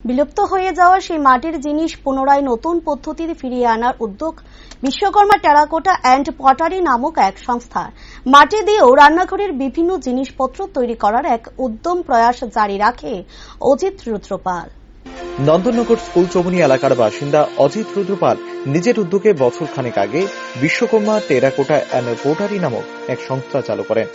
বিলুপ্ত হয়ে যাওয়া সেই মাটির জিনিস পুনরায় নতুন পদ্ধতিতে ফিরিয়ে আনার উদ্যোগ বিশ্বকর্মা টেরাকোটা অ্যান্ড পটারি নামক এক সংস্থা। মাটি দিয়েও রান্নাঘরের বিভিন্ন জিনিসপত্র তৈরি করার এক উদ্যম প্রয়াস জারি রাখে অজিত রুদ্রপাল। নন্দননগর স্কুল চৌমুহনী এলাকার বাসিন্দা অজিত রুদ্রপাল নিজের উদ্যোগে বছর খানেক আগে বিশ্বকর্মা টেরাকোটা অ্যান্ড পটারি নামক এক সংস্থা চালু করেন,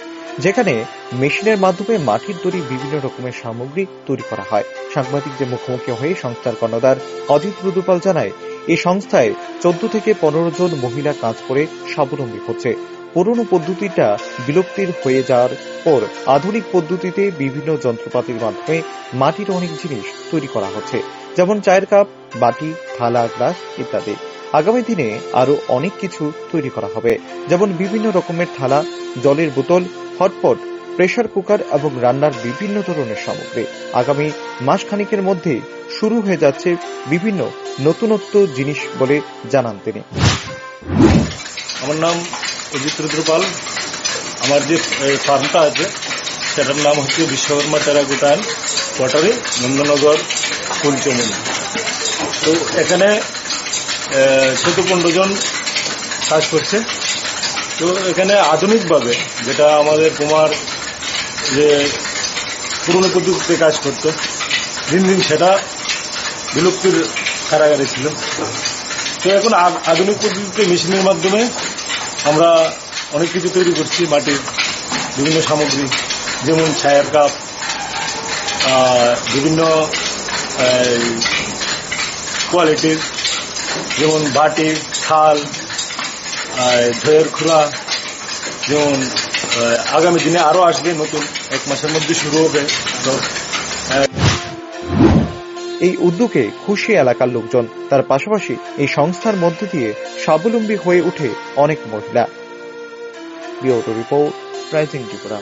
যেখানে মেশিনের মাধ্যমে মাটির তৈরি বিভিন্ন রকমের সামগ্রী তৈরি করা হয়। সাংবাদিকদের মুখোমুখি হয়ে সংস্থার কর্ণধার অজিত রুদ্রপাল জানায়, এই সংস্থায় 14 থেকে 15 জন মহিলা কাজ করে স্বাবলম্বী হচ্ছে। পুরনো পদ্ধতিটা বিলুপ্তির হয়ে যাওয়ার পর আধুনিক পদ্ধতিতে বিভিন্ন যন্ত্রপাতির মাধ্যমে মাটির অনেক জিনিস তৈরি করা হচ্ছে, যেমন চায়ের কাপ, বাটি, থালা, গ্লাস ইত্যাদি। আগামী দিনে আরো অনেক কিছু তৈরি করা হবে, যেমন বিভিন্ন রকমের থালা, জলের বোতল, হটপট, প্রেসার কুকার এবং রান্নার বিভিন্ন ধরনের সামগ্রী। আগামী মাসখানেকের মধ্যে শুরু হয়ে যাচ্ছে বিভিন্ন নতুনত্ব জিনিস বলে জানান তিনি। আমার নাম অজিত রুদ্রপাল। আমার যে ফার্মটা আছে সেটার নাম হচ্ছে Vishwakarma terracotta and pottery, Nandannagar school Choumuhani. তো এখানে 14-15 জন কাজ করছে। তো এখানে আধুনিকভাবে যেটা আমাদের তোমার যে পুরনো পদ্ধতিতে কাজ করতো, দিন দিন সেটা বিলুপ্তির কারাগারে ছিল। তো এখন আধুনিক পদ্ধতিতে মেশিনের মাধ্যমে আমরা অনেক কিছু তৈরি করছি, মাটির বিভিন্ন সামগ্রী, যেমন চায়ের কাপ, বিভিন্ন কোয়ালিটির, যেমন বাটি, থাল, দইয়ের খোলা, যেমন আগামী দিনে আরো আসবে, নতুন 1 মাসের মধ্যে শুরু হবে। এই উদ্যোগে খুশি এলাকার লোকজন, তার পাশাপাশি এই সংস্থার মধ্য দিয়ে স্বাবলম্বী হয়ে ওঠে অনেক মহিলা। Bureau report, rising Tripura.